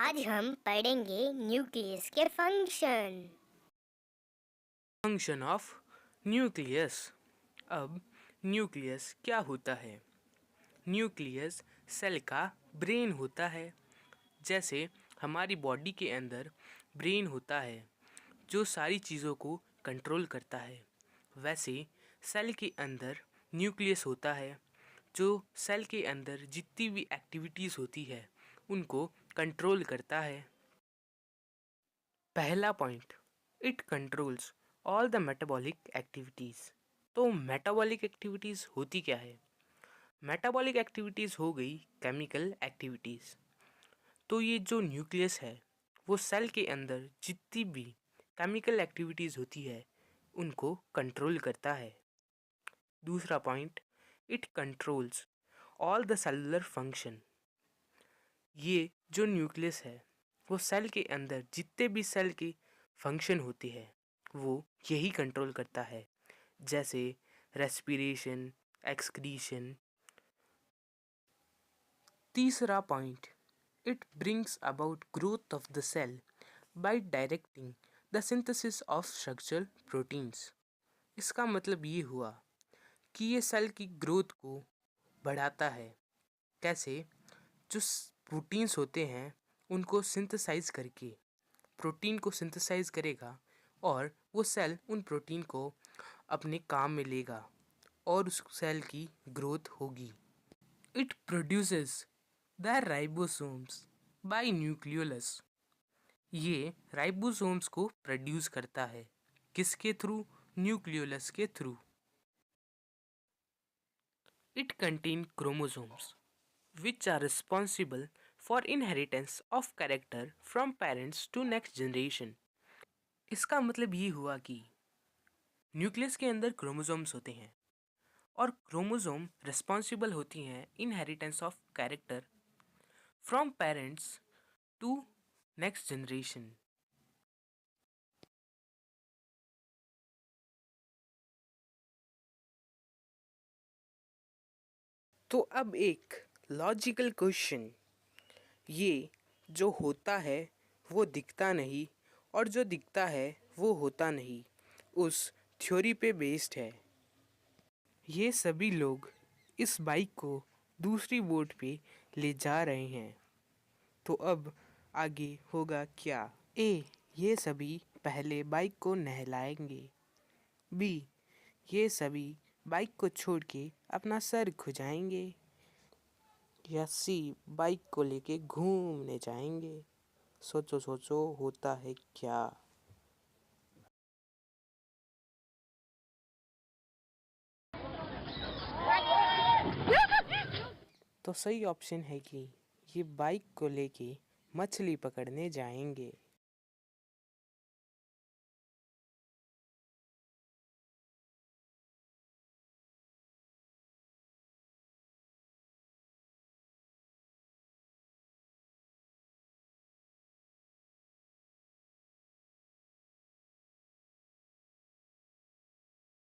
आज हम पढ़ेंगे न्यूक्लियस के फंक्शन ऑफ न्यूक्लियस। अब न्यूक्लियस क्या होता है? न्यूक्लियस सेल का ब्रेन होता है। जैसे हमारी बॉडी के अंदर ब्रेन होता है जो सारी चीज़ों को कंट्रोल करता है, वैसे सेल के अंदर न्यूक्लियस होता है जो सेल के अंदर जितनी भी एक्टिविटीज़ होती है उनको कंट्रोल करता है। पहला point, it controls all the metabolic activities. तो मेटाबॉलिक एक्टिविटीज़ होती क्या है? मेटाबॉलिक एक्टिविटीज़ हो गई केमिकल एक्टिविटीज़। तो ये जो न्यूक्लियस है वो सेल के अंदर जितनी भी केमिकल एक्टिविटीज़ होती है उनको कंट्रोल करता है। दूसरा point, it controls all the cellular function. ये जो न्यूक्लियस है वो सेल के अंदर जितने भी सेल की फंक्शन होती है वो यही कंट्रोल करता है, जैसे रेस्पिरेशन, एक्सक्रीशन। तीसरा point, it brings about growth of the cell by directing the synthesis of structural proteins. इसका मतलब ये हुआ कि ये सेल की ग्रोथ को बढ़ाता है। कैसे? जो प्रोटीन्स होते हैं उनको सिंथेसाइज करके प्रोटीन को सिंथेसाइज करेगा और वो सेल उन प्रोटीन को अपने काम में लेगा और उस सेल की ग्रोथ होगी। It produces the ribosomes by nucleolus. ये राइबोसोम्स को प्रोड्यूस करता है। किसके थ्रू? न्यूक्लियोलस के through. It contain chromosomes which are responsible for inheritance of character from parents to next generation। इसका मतलब ये हुआ कि न्यूक्लियस के अंदर क्रोमोसोम्स होते हैं और क्रोमोसोम रिस्पॉन्सिबल होती हैं inheritance of character from parents to next generation. तो अब एक लॉजिकल क्वेश्चन, ये जो होता है वो दिखता नहीं और जो दिखता है वो होता नहीं, उस थ्योरी पे बेस्ड है। ये सभी लोग इस बाइक को दूसरी बोट पे ले जा रहे हैं। तो अब आगे होगा क्या? ए, ये सभी पहले बाइक को नहलाएंगे। बी, ये सभी बाइक को छोड़ के अपना सर खुजाएंगे। या सी, बाइक को लेके घूमने जाएंगे। सोचो सोचो होता है क्या? तो सही ऑप्शन है कि ये बाइक को लेके मछली पकड़ने जाएंगे।